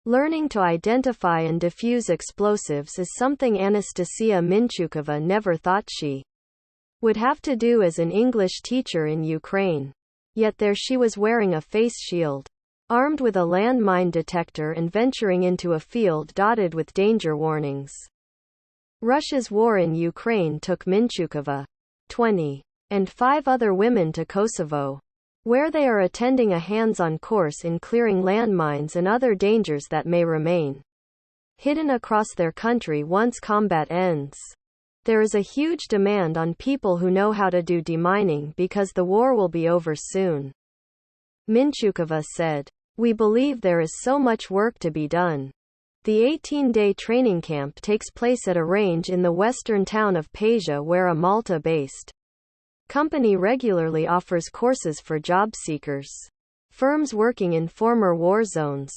Learning to identify and defuse explosives is something Anastasia Minchukova never thought she would have to do as an English teacher in Ukraine. Yet there she was wearing a face shield, armed with a landmine detector and venturing into a field dotted with danger warnings. Russia's war in Ukraine took Minchukova, 20, and 5 other women to Kosovo, where they are attending a hands-on course in clearing landmines and other dangers that may remain hidden across their country once combat ends. There is a huge demand on people who know how to do demining because the war will be over soon. Minchukova said, "We believe there is so much work to be done." The 18-day training camp takes place at a range in the western town of Pasia where a Malta-based company regularly offers courses for job seekers, firms working in former war zones,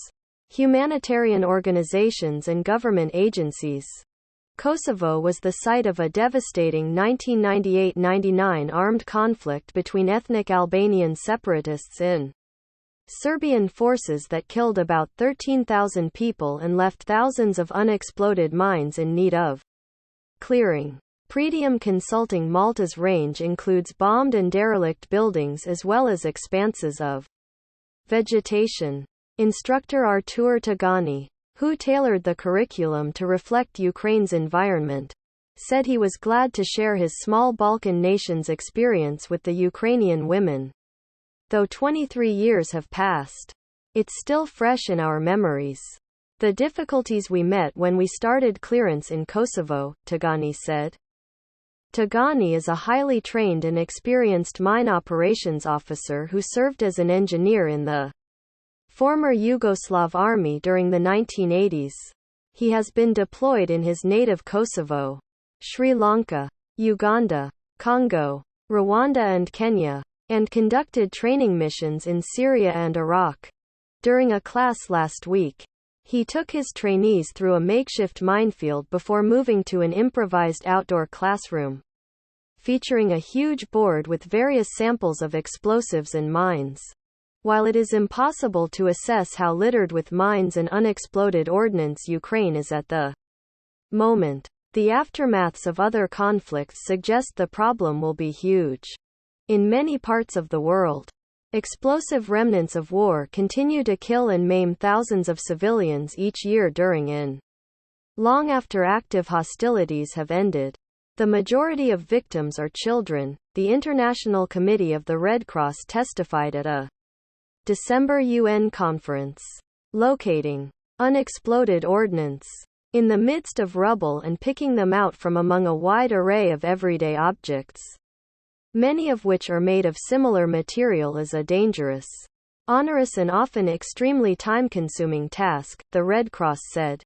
humanitarian organizations and government agencies. Kosovo was the site of a devastating 1998-99 armed conflict between ethnic Albanian separatists and Serbian forces that killed about 13,000 people and left thousands of unexploded mines in need of clearing. Pretium Consulting Malta's range includes bombed and derelict buildings as well as expanses of vegetation. Instructor Artur Tagani, who tailored the curriculum to reflect Ukraine's environment, said he was glad to share his small Balkan nation's experience with the Ukrainian women. Though 23 years have passed, it's still fresh in our memories. The difficulties we met when we started clearance in Kosovo, Tagani said. Tagani is a highly trained and experienced mine operations officer who served as an engineer in the former Yugoslav army during the 1980s. He has been deployed in his native Kosovo, Sri Lanka, Uganda, Congo, Rwanda and Kenya, and conducted training missions in Syria and Iraq. During a class last week, he took his trainees through a makeshift minefield before moving to an improvised outdoor classroom, featuring a huge board with various samples of explosives and mines. While it is impossible to assess how littered with mines and unexploded ordnance Ukraine is at the moment, the aftermaths of other conflicts suggest the problem will be huge. In many parts of the world, explosive remnants of war continue to kill and maim thousands of civilians each year during and long after active hostilities have ended. The majority of victims are children, the International Committee of the Red Cross testified at a December UN conference. Locating unexploded ordnance in the midst of rubble and picking them out from among a wide array of everyday objects, many of which are made of similar material, is a dangerous, onerous and often extremely time-consuming task, the Red Cross said.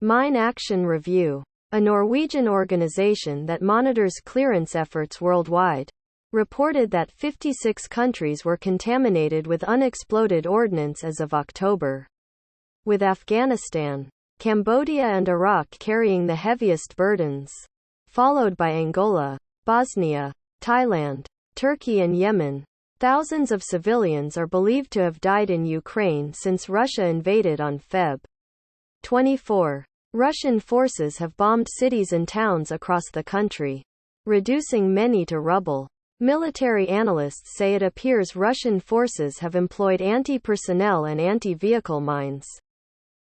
Mine Action Review, a Norwegian organization that monitors clearance efforts worldwide, reported that 56 countries were contaminated with unexploded ordnance as of October, with Afghanistan, Cambodia and Iraq carrying the heaviest burdens, followed by Angola, Bosnia, Thailand, Turkey and Yemen. Thousands of civilians are believed to have died in Ukraine since Russia invaded on Feb. 24. Russian forces have bombed cities and towns across the country, reducing many to rubble. Military analysts say it appears Russian forces have employed anti-personnel and anti-vehicle mines,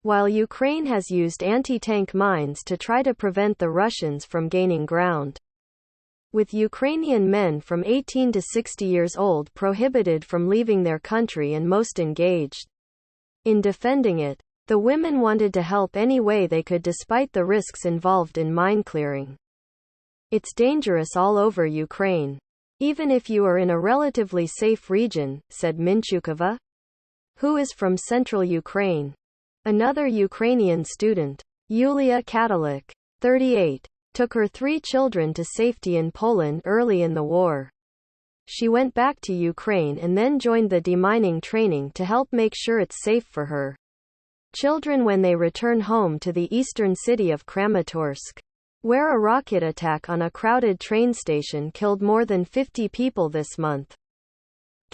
while Ukraine has used anti-tank mines to try to prevent the Russians from gaining ground. With Ukrainian men from 18 to 60 years old prohibited from leaving their country and most engaged in defending it, the women wanted to help any way they could despite the risks involved in mine clearing. It's dangerous all over Ukraine, even if you are in a relatively safe region, said Minchukova, who is from central Ukraine. Another Ukrainian student, Yulia Katalik, 38, took her 3 children to safety in Poland early in the war. She went back to Ukraine and then joined the demining training to help make sure it's safe for her children when they return home to the eastern city of Kramatorsk, where a rocket attack on a crowded train station killed more than 50 people this month.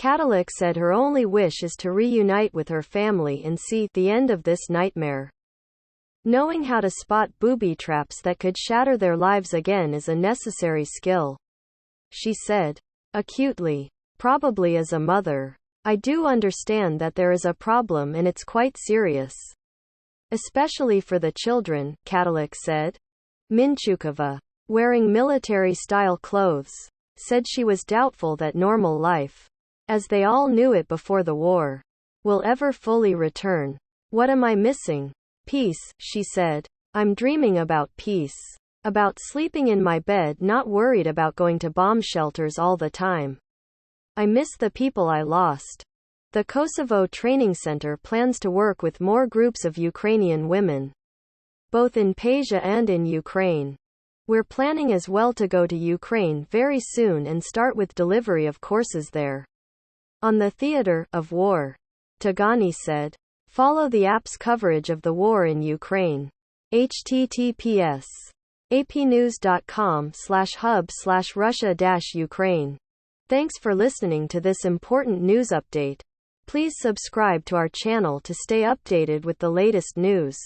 Cadillac said her only wish is to reunite with her family and see the end of this nightmare. Knowing how to spot booby traps that could shatter their lives again is a necessary skill, she said. Acutely. Probably as a mother, I do understand that there is a problem and it's quite serious. Especially for the children, Cadillac said. Minchukova, wearing military-style clothes, said she was doubtful that normal life, as they all knew it before the war, will ever fully return. What am I missing? Peace, she said. I'm dreaming about peace. About sleeping in my bed, not worried about going to bomb shelters all the time. I miss the people I lost. The Kosovo Training Center plans to work with more groups of Ukrainian women, both in Persia and in Ukraine. We're planning as well to go to Ukraine very soon and start with delivery of courses there. On the theater of war, Tagani said. Follow the app's coverage of the war in Ukraine. https apnews.com/hub/Russia-Ukraine. Thanks for listening to this important news update. Please subscribe to our channel to stay updated with the latest news.